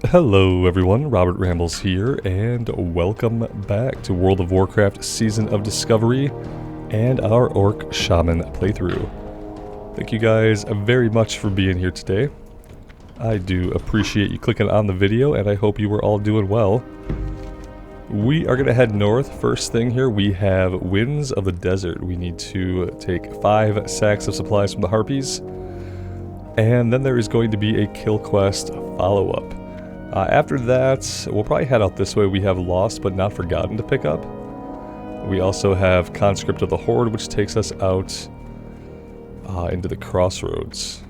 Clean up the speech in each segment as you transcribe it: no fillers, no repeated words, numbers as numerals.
Hello everyone, Robert Rambles here, and welcome back to World of Warcraft Season of Discovery and our Orc Shaman playthrough. Thank you guys very much for being here today. I do appreciate you clicking on the video, and I hope you were all doing well. We are going to head north. First thing here, we have Winds of the Desert. We need to take 5 sacks of supplies from the harpies, and then there is going to be a kill quest follow-up. After that, we'll probably head out this way. We have Lost but Not Forgotten to pick up. We also have Conscript of the Horde, which takes us out into the Crossroads.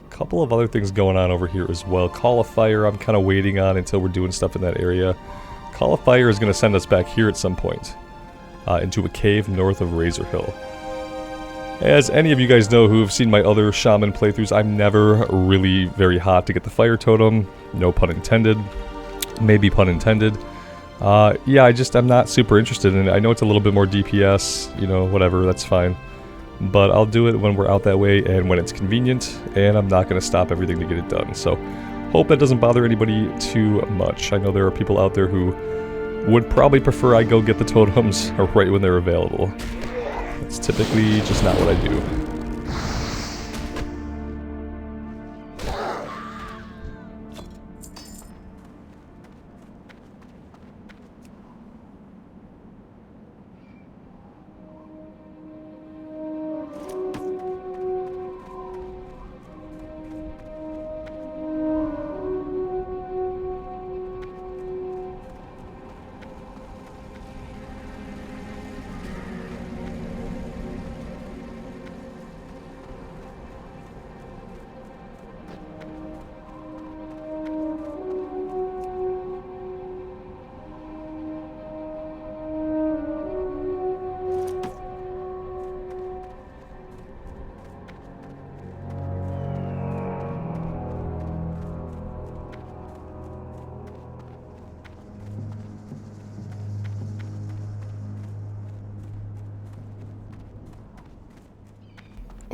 A couple of other things going on over here as well. Call of Fire, I'm kind of waiting on until we're doing stuff in that area. Call of Fire is going to send us back here at some point, into a cave north of Razor Hill. As any of you guys know who have seen my other Shaman playthroughs, I'm never really very hot to get the Fire Totem. No pun intended. Maybe pun intended. Yeah, I'm not super interested in it. I know it's a little bit more DPS, you know, whatever, that's fine. But I'll do it when we're out that way and when it's convenient, and I'm not going to stop everything to get it done. So, hope that doesn't bother anybody too much. I know there are people out there who would probably prefer I go get the totems right when they're available. It's typically just not what I do.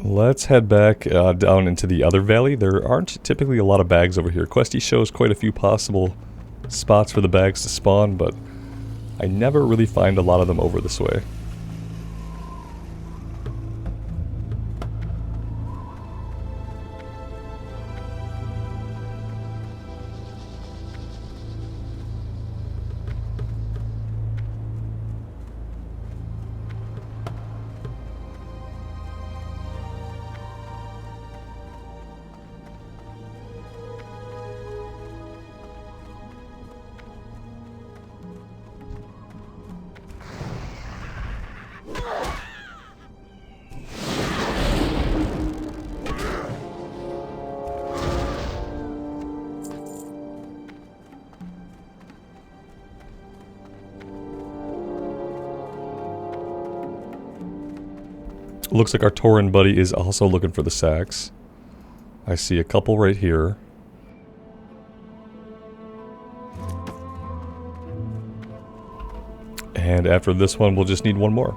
Let's head back down into the other valley. There aren't typically a lot of bags over here. Questy shows quite a few possible spots for the bags to spawn, but I never really find a lot of them over this way. Looks like our Tauren buddy is also looking for the sacks. I see a couple right here. And after this one, we'll just need one more.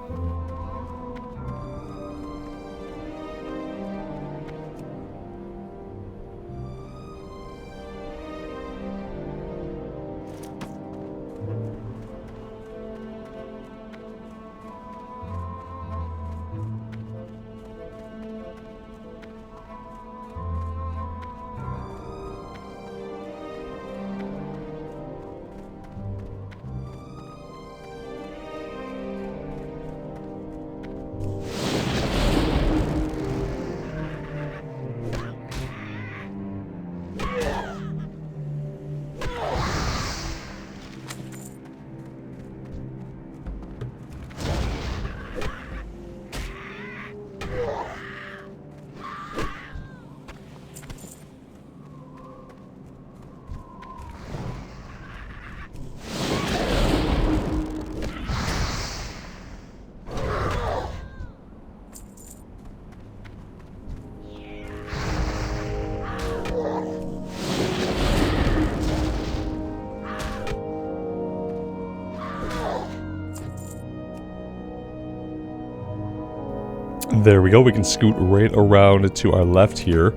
There we go. We can scoot right around to our left here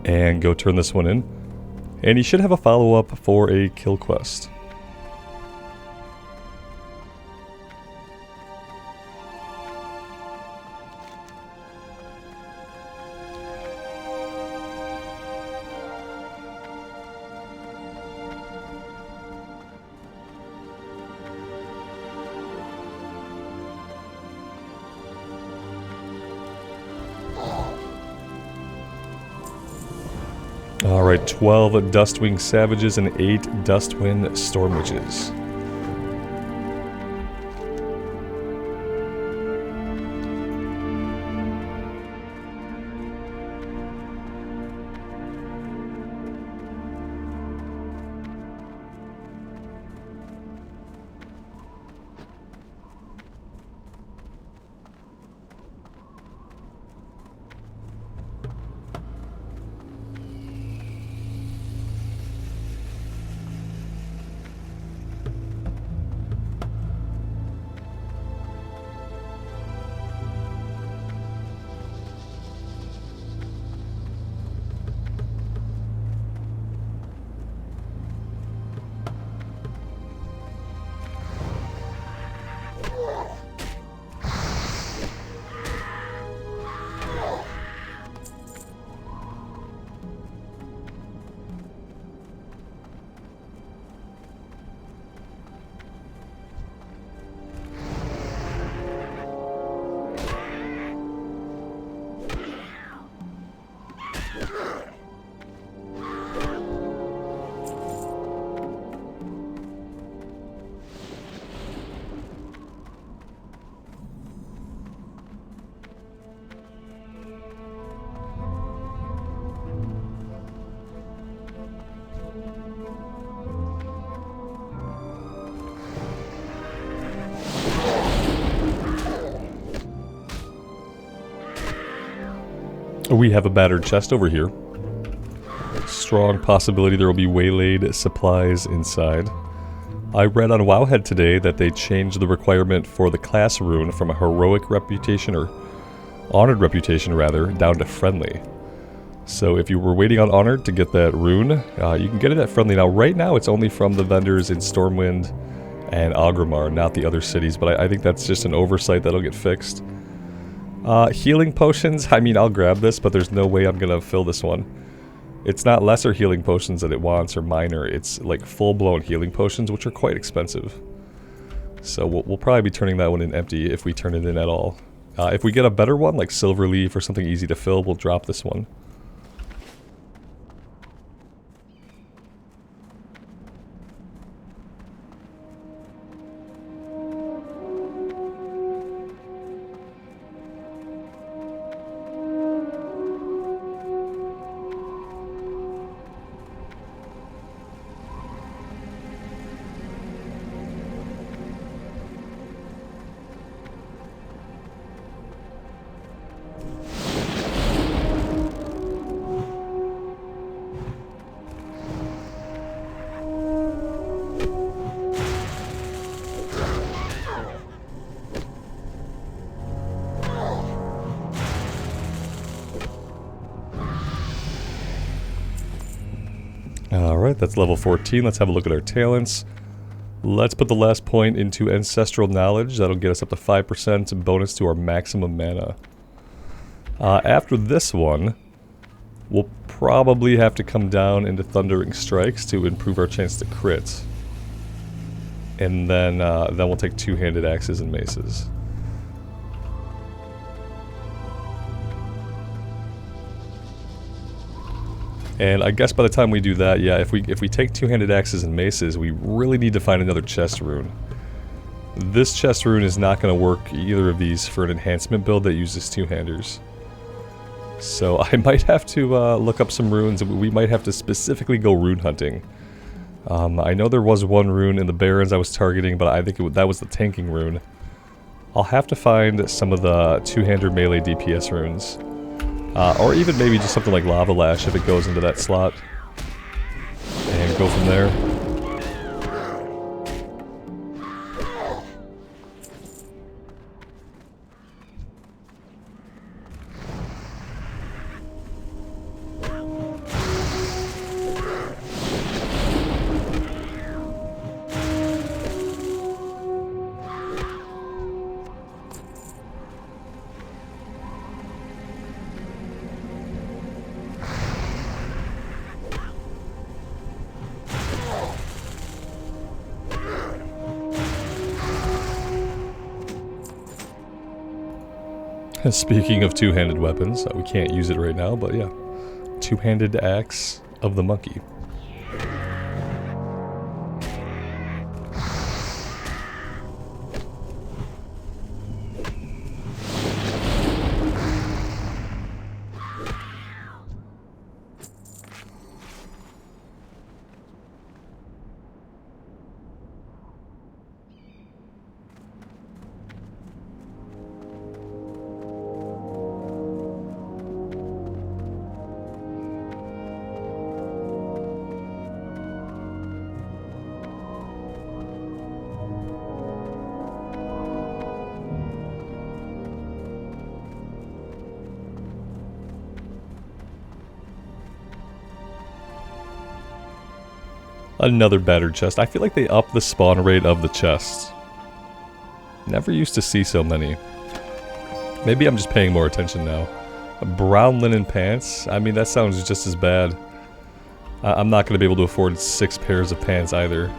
and go turn this one in. And you should have a follow-up for a kill quest. Alright, 12 Dustwing Savages and 8 Dustwind Storm Witches. We have a battered chest over here. Strong possibility there will be waylaid supplies inside. I read on Wowhead today that they changed the requirement for the class rune from a heroic reputation, or honored reputation rather, down to friendly. So if you were waiting on honored to get that rune, you can get it at friendly. Now right now it's only from the vendors in Stormwind and Agrimar, not the other cities, but I think that's just an oversight that'll get fixed. Healing potions, I mean, I'll grab this, but there's no way I'm gonna fill this one. It's not lesser healing potions that it wants, or minor, it's like full-blown healing potions, which are quite expensive. So we'll probably be turning that one in empty if we turn it in at all. If we get a better one, like Silver Leaf or something easy to fill, we'll drop this one. Alright, that's level 14. Let's have a look at our talents. Let's put the last point into Ancestral Knowledge. That'll get us up to 5% bonus to our maximum mana. After this one, we'll probably have to come down into Thundering Strikes to improve our chance to crit. And then we'll take two-handed axes and maces. And I guess by the time we do that, yeah, if we take two-handed axes and maces, we really need to find another chest rune. This chest rune is not going to work either of these for an enhancement build that uses two-handers. So I might have to look up some runes. We might have to specifically go rune hunting. I know there was one rune in the Barrens I was targeting, but I think that was the tanking rune. I'll have to find some of the two-hander melee DPS runes. Or even maybe just something like Lava Lash if it goes into that slot. And go from there. Speaking of two-handed weapons, we can't use it right now, but yeah. Two-handed axe of the monkey. Another battered chest. I feel like they upped the spawn rate of the chests. Never used to see so many. Maybe I'm just paying more attention now. Brown linen pants? I mean, that sounds just as bad. I'm not going to be able to afford 6 pairs of pants either.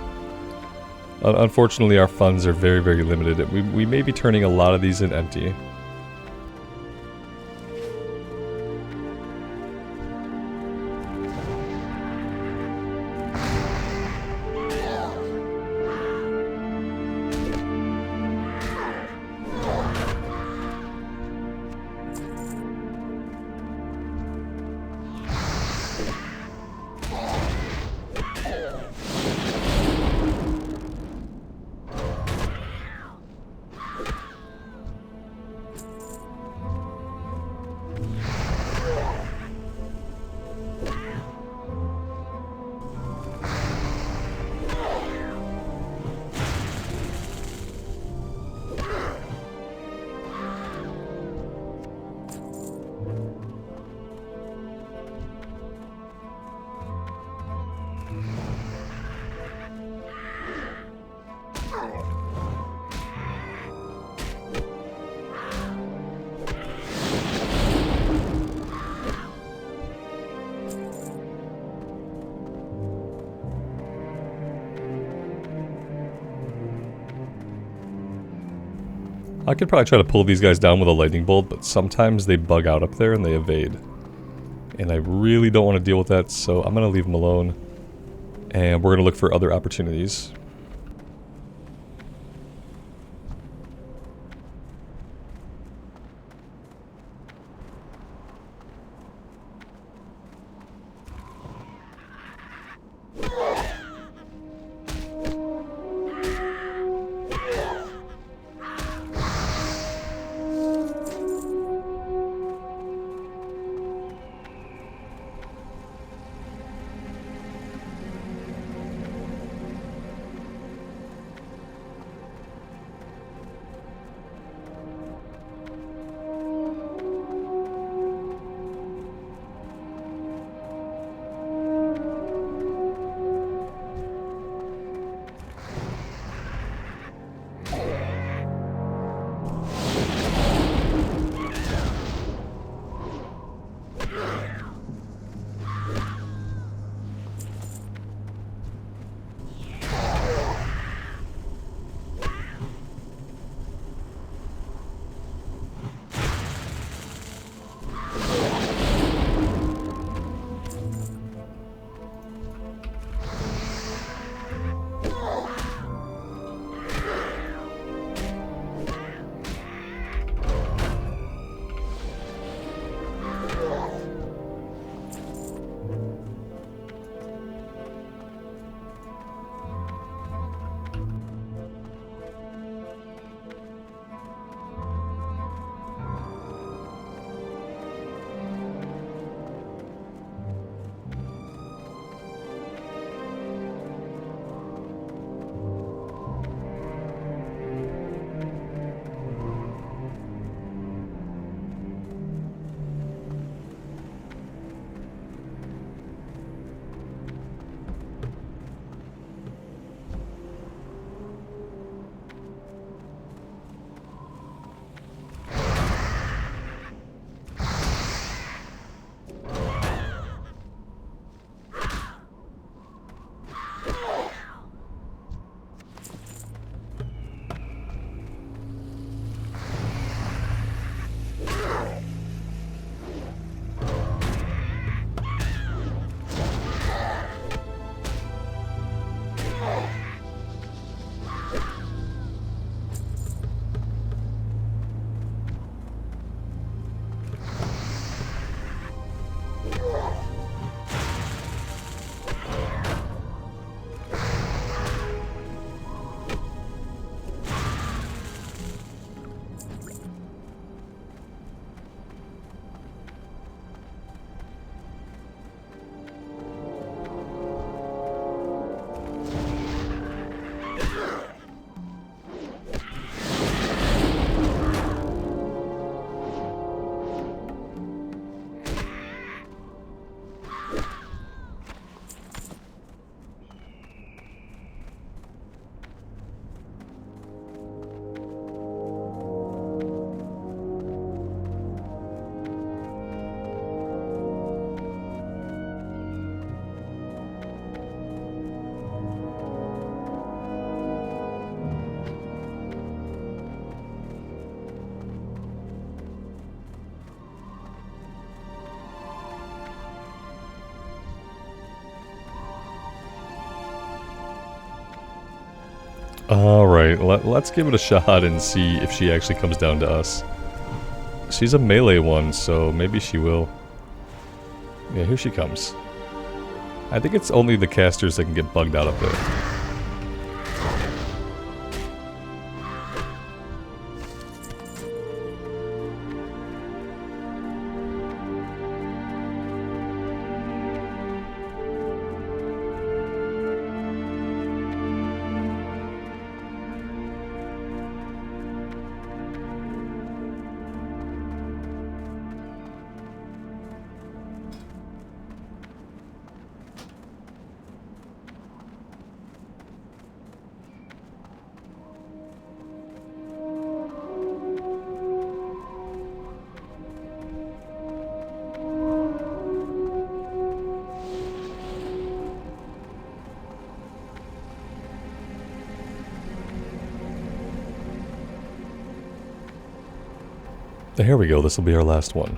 Unfortunately, our funds are very, very limited. We may be turning a lot of these in empty. I could probably try to pull these guys down with a lightning bolt, but sometimes they bug out up there and they evade. And I really don't want to deal with that, so I'm going to leave them alone. And we're going to look for other opportunities. Alright, let's give it a shot and see if she actually comes down to us. She's a melee one, so maybe she will. Yeah, here she comes. I think it's only the casters that can get bugged out up there. Here we go, this will be our last one.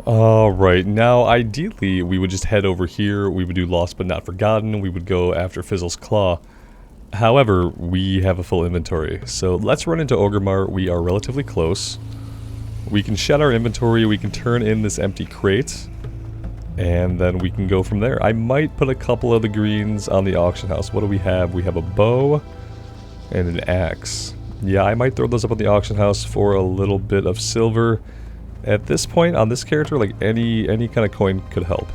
Alright, now ideally we would just head over here, we would do Lost But Not Forgotten, we would go after Fizzle's Claw. However, we have a full inventory, so let's run into Orgrimmar. We are relatively close. We can shed our inventory, we can turn in this empty crate, and then we can go from there. I might put a couple of the greens on the auction house. What do we have? We have a bow and an axe. Yeah, I might throw those up on the auction house for a little bit of silver. At this point, on this character, like any kind of coin could help.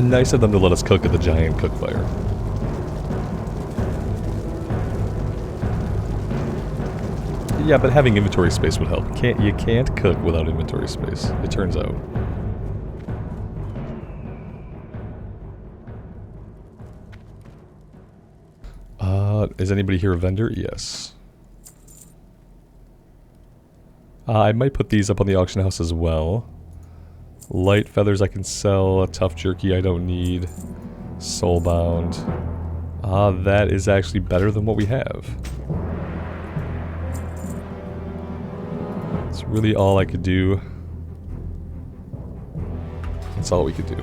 Nice of them to let us cook at the giant cook fire. Yeah, but having inventory space would help. You can't cook without inventory space, it turns out. Is anybody here a vendor? Yes. I might put these up on the auction house as well. Light feathers I can sell. Tough jerky I don't need. Soulbound. That is actually better than what we have. It's really all I could do. That's all we could do.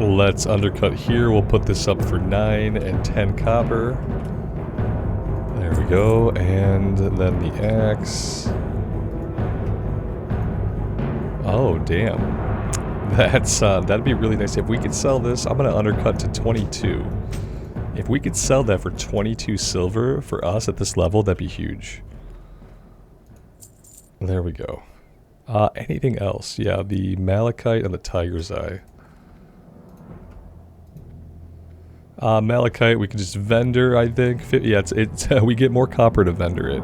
Let's undercut here. We'll put this up for 9 and 10 copper. There we go. And then the axe. Oh, damn. That'd be really nice. If we could sell this, I'm going to undercut to 22. If we could sell that for 22 silver for us at this level, that'd be huge. There we go. Anything else? Yeah, the malachite and the tiger's eye. Malachite, we can just vendor, I think. Yeah, it's we get more copper to vendor it.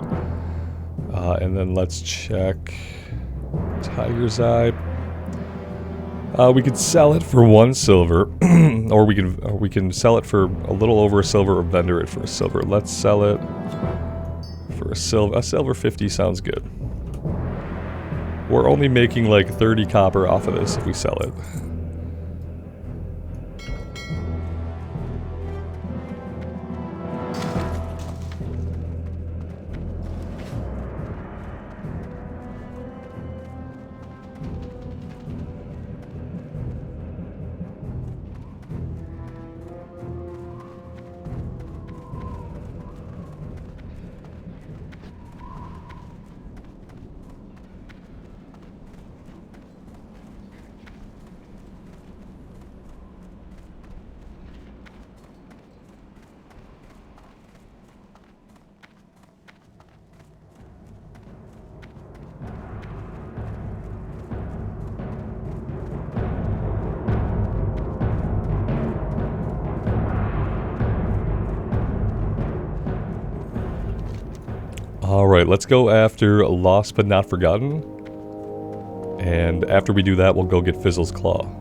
And then let's check tiger's eye. We could sell it for 1 silver, or we can sell it for a little over a silver, or vendor it for a silver. Let's sell it for a silver. A silver 50 sounds good. We're only making like 30 copper off of this if we sell it. Alright, let's go after Lost But Not Forgotten. And after we do that, we'll go get Fizzle's Claw.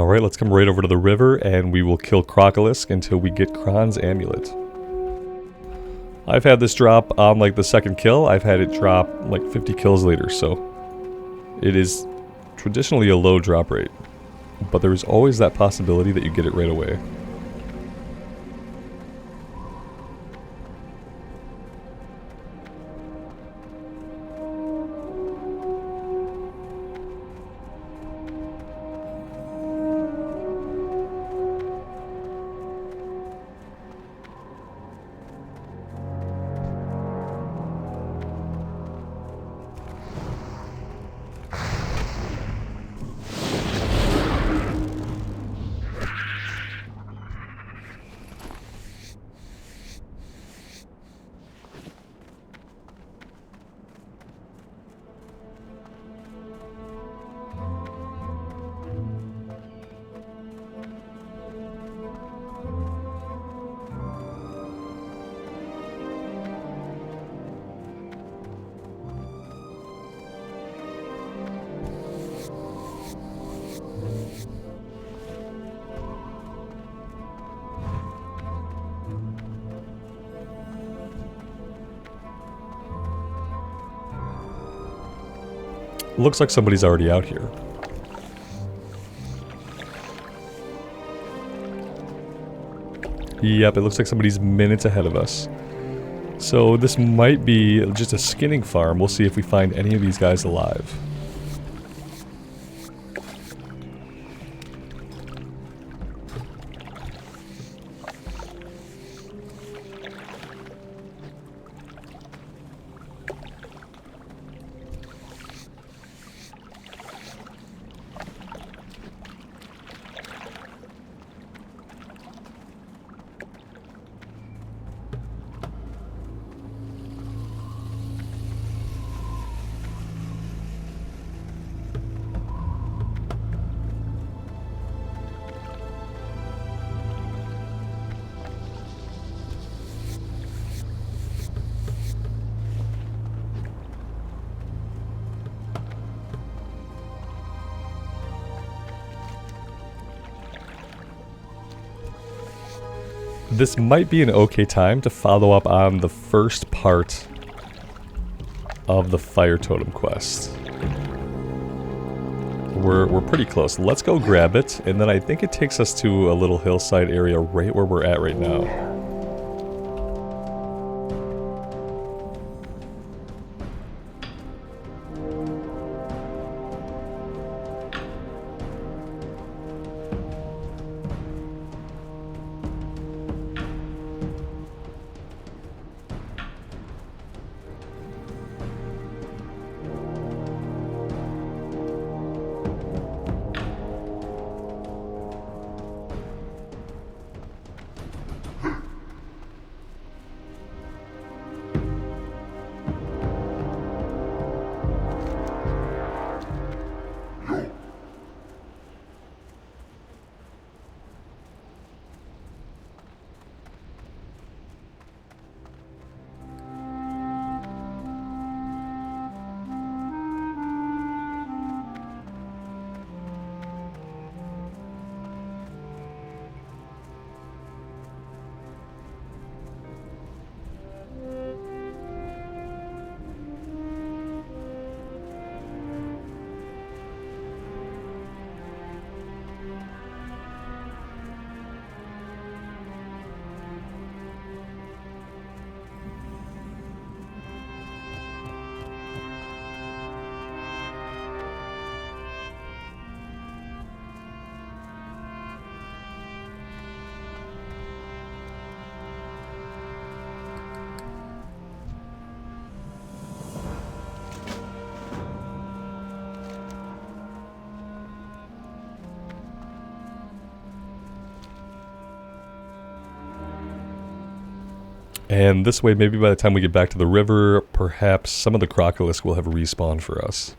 Alright, let's come right over to the river and we will kill Crocolisk until we get Kron's amulet. I've had this drop on like the second kill. I've had it drop like 50 kills later, so it is traditionally a low drop rate. But there is always that possibility that you get it right away. Looks like somebody's already out here. Yep, it looks like somebody's minutes ahead of us. So this might be just a skinning farm. We'll see if we find any of these guys alive. This might be an okay time to follow up on the first part of the Fire Totem quest. We're pretty close. Let's go grab it, and then I think it takes us to a little hillside area right where we're at right now. And this way, maybe by the time we get back to the river, perhaps some of the Crocolisk will have respawned for us.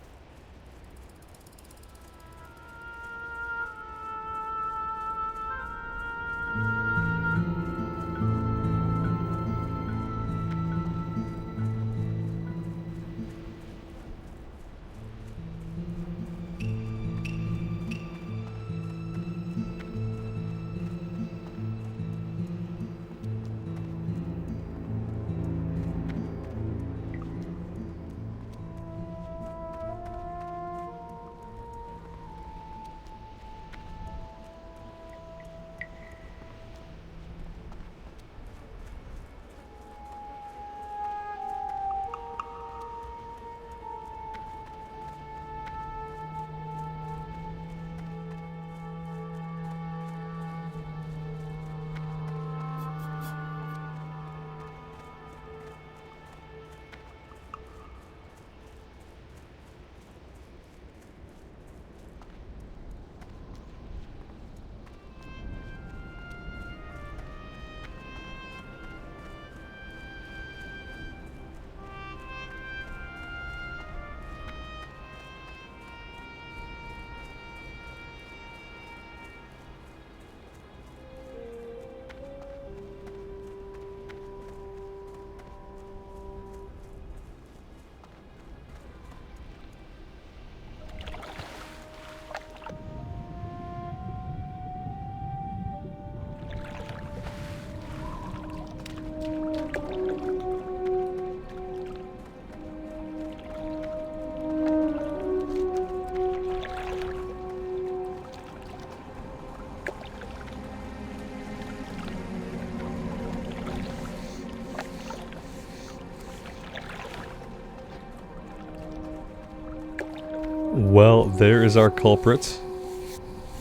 Well, there is our culprit.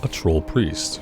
A troll priest.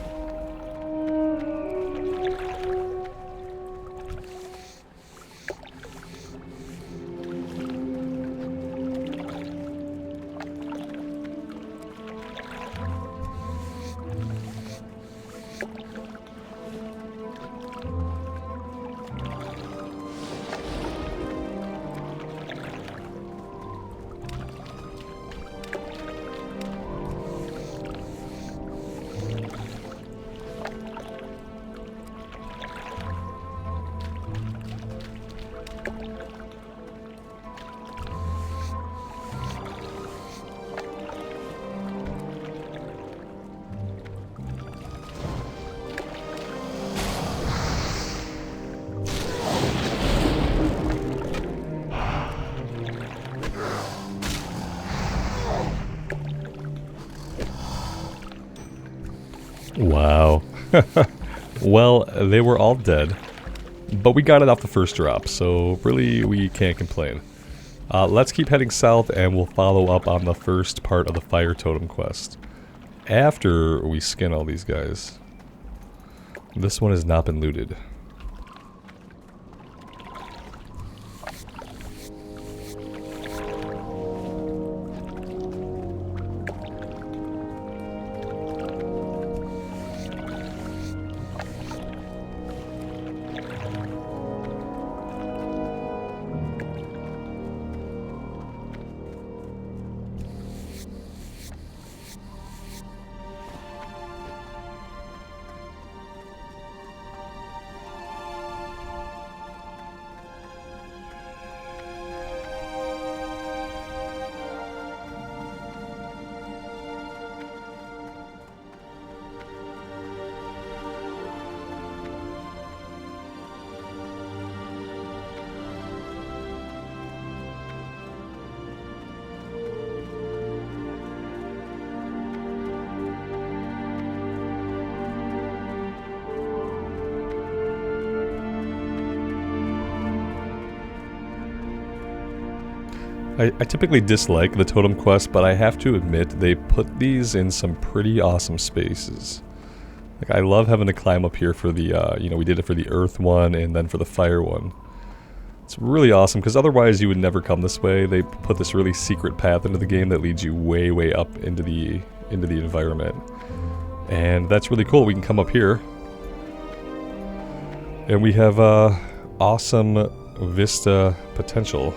Wow. Well, they were all dead. But we got it off the first drop, so really we can't complain. Let's keep heading south and we'll follow up on the first part of the Fire Totem quest. After we skin all these guys. This one has not been looted. I typically dislike the totem quest, but I have to admit they put these in some pretty awesome spaces. Like, I love having to climb up here for the, you know, we did it for the earth one and then for the fire one. It's really awesome, because otherwise you would never come this way. They put this really secret path into the game that leads you way, way up into the environment. And that's really cool. We can come up here. And we have, awesome vista potential.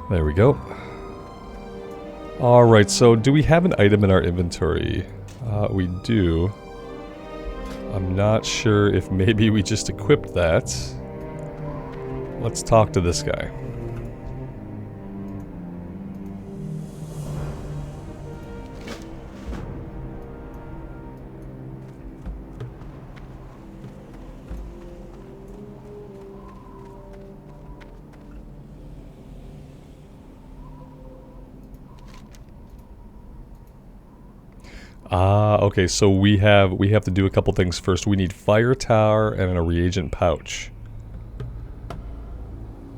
There we go. Alright, so do we have an item in our inventory? We do. I'm not sure if maybe we just equipped that. Let's talk to this guy. Okay, so we have to do a couple things first. We need fire tower and a reagent pouch.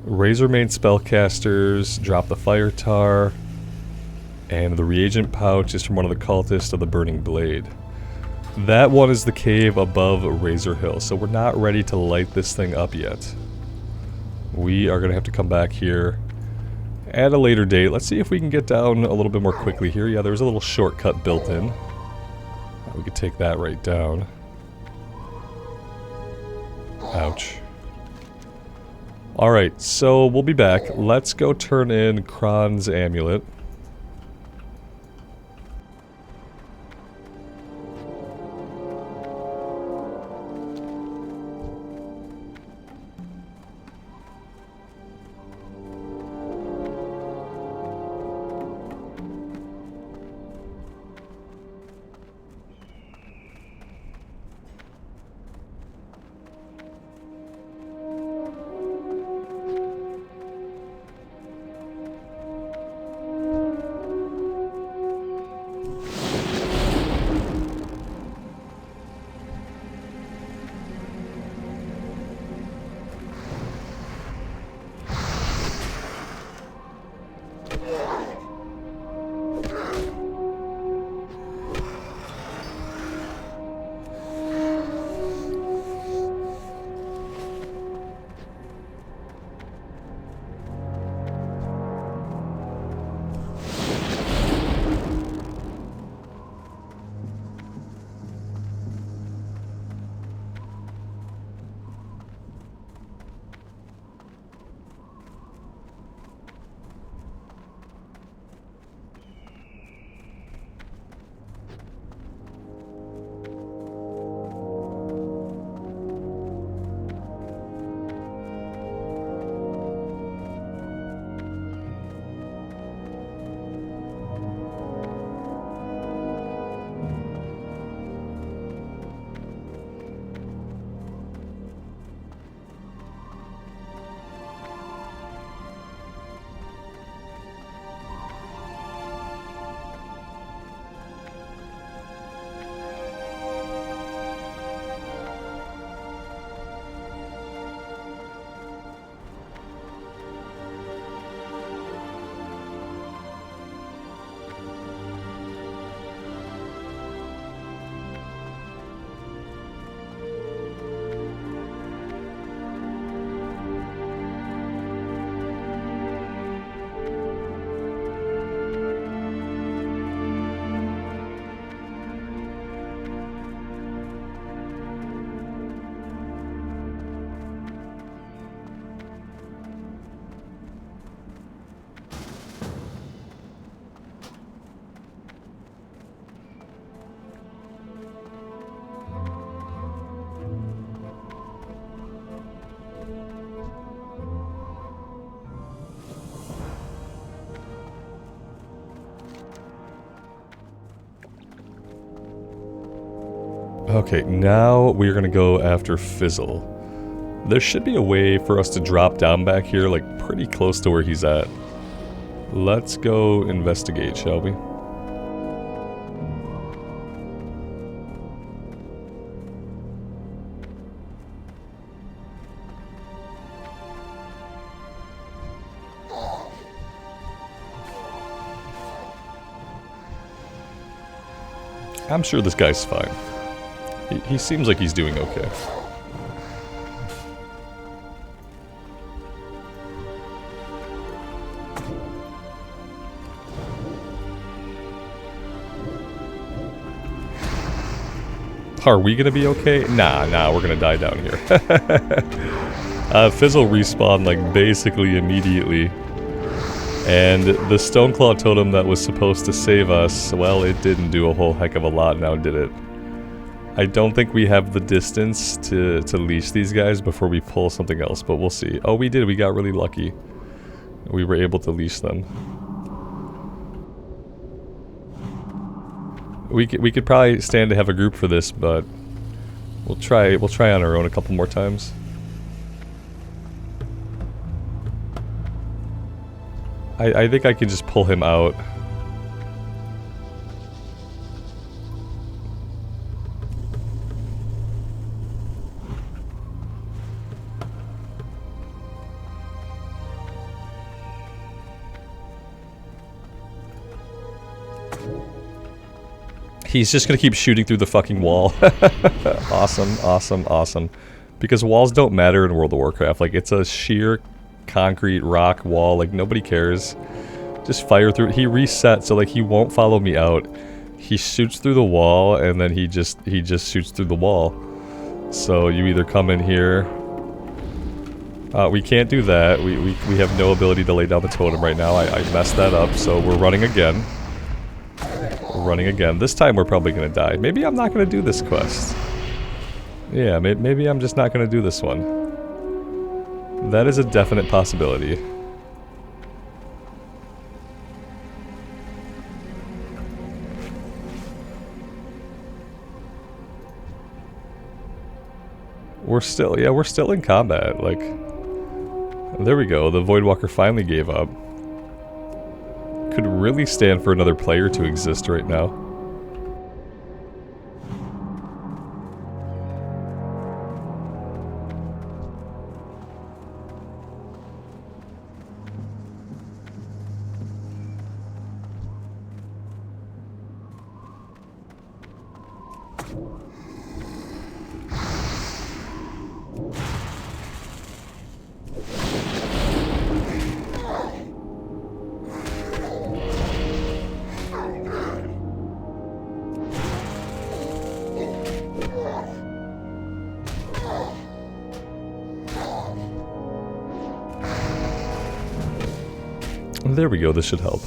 Razor main spellcasters drop the fire tar, and the reagent pouch is from one of the cultists of the burning blade. That one is the cave above Razor Hill, so we're not ready to light this thing up yet. We are gonna have to come back here at a later date. Let's see if we can get down a little bit more quickly here. Yeah, there's a little shortcut built in. We could take that right down. Ouch. Alright, so we'll be back. Let's go turn in Kron's amulet. Okay, now we're gonna go after Fizzle. There should be a way for us to drop down back here, like pretty close to where he's at. Let's go investigate, shall we? I'm sure this guy's fine. He seems like he's doing okay. Are we gonna be okay? Nah, we're gonna die down here. Fizzle respawned like basically immediately. And the Stoneclaw Totem that was supposed to save us, well, it didn't do a whole heck of a lot now, did it? I don't think we have the distance to leash these guys before we pull something else, but we'll see. Oh, we did. We got really lucky. We were able to leash them. We could probably stand to have a group for this, but we'll try on our own a couple more times. I think I can just pull him out. He's just gonna keep shooting through the fucking wall. Awesome. Because walls don't matter in World of Warcraft. Like, it's a sheer concrete rock wall, like nobody cares. Just fire through it. He resets, so like he won't follow me out. He shoots through the wall and then he just shoots through the wall. So you either come in here. We can't do that. We have no ability to lay down the totem right now. I messed that up, so we're running again. This time we're probably gonna die. Maybe I'm not gonna do this quest. Yeah, maybe I'm just not gonna do this one. That is a definite possibility. We're still in combat, like... There we go, the Voidwalker finally gave up. Could really stand for another player to exist right now. There we go, this should help.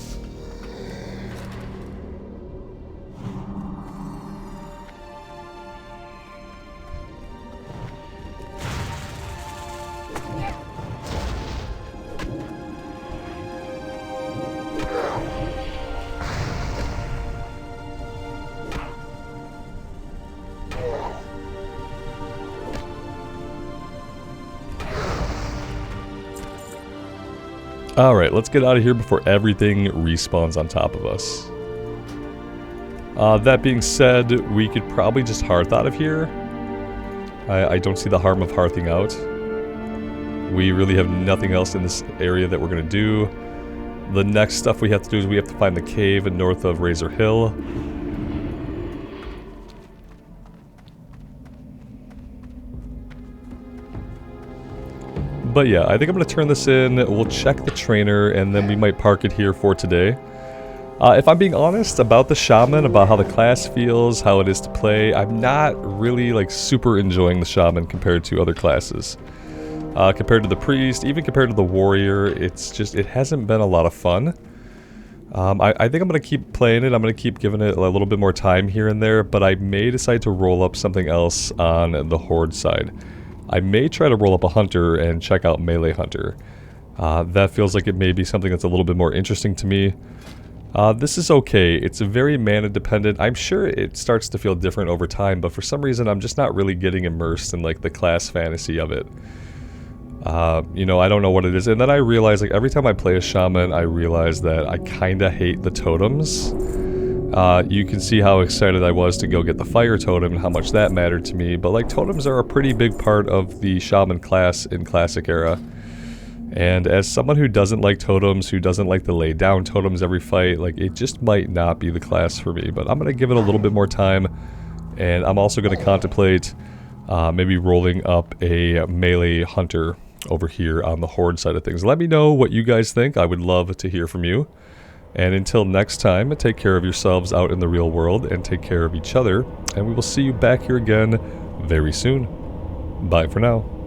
Alright, let's get out of here before everything respawns on top of us. That being said, we could probably just hearth out of here. I don't see the harm of hearthing out. We really have nothing else in this area that we're going to do. The next stuff we have to do is we have to find the cave north of Razor Hill. But yeah, I think I'm going to turn this in, we'll check the trainer, and then we might park it here for today. If I'm being honest about the Shaman, about how the class feels, how it is to play, I'm not really like super enjoying the Shaman compared to other classes. Compared to the Priest, even compared to the Warrior, it's just, it hasn't been a lot of fun. I think I'm going to keep playing it, I'm going to keep giving it a little bit more time here and there, but I may decide to roll up something else on the Horde side. I may try to roll up a Hunter and check out Melee Hunter. That feels like it may be something that's a little bit more interesting to me. This is okay. It's very mana dependent. I'm sure it starts to feel different over time, but for some reason I'm just not really getting immersed in like the class fantasy of it. You know, I don't know what it is. And then I realize, like, every time I play a shaman, I realize that I kinda hate the totems. You can see how excited I was to go get the fire totem and how much that mattered to me, but like totems are a pretty big part of the shaman class in classic era. And as someone who doesn't like totems, who doesn't like to lay down totems every fight, like, it just might not be the class for me. But I'm going to give it a little bit more time, and I'm also going to contemplate maybe rolling up a melee hunter over here on the horde side of things. Let me know what you guys think. I would love to hear from you. And until next time, take care of yourselves out in the real world, and take care of each other, and we will see you back here again very soon. Bye for now.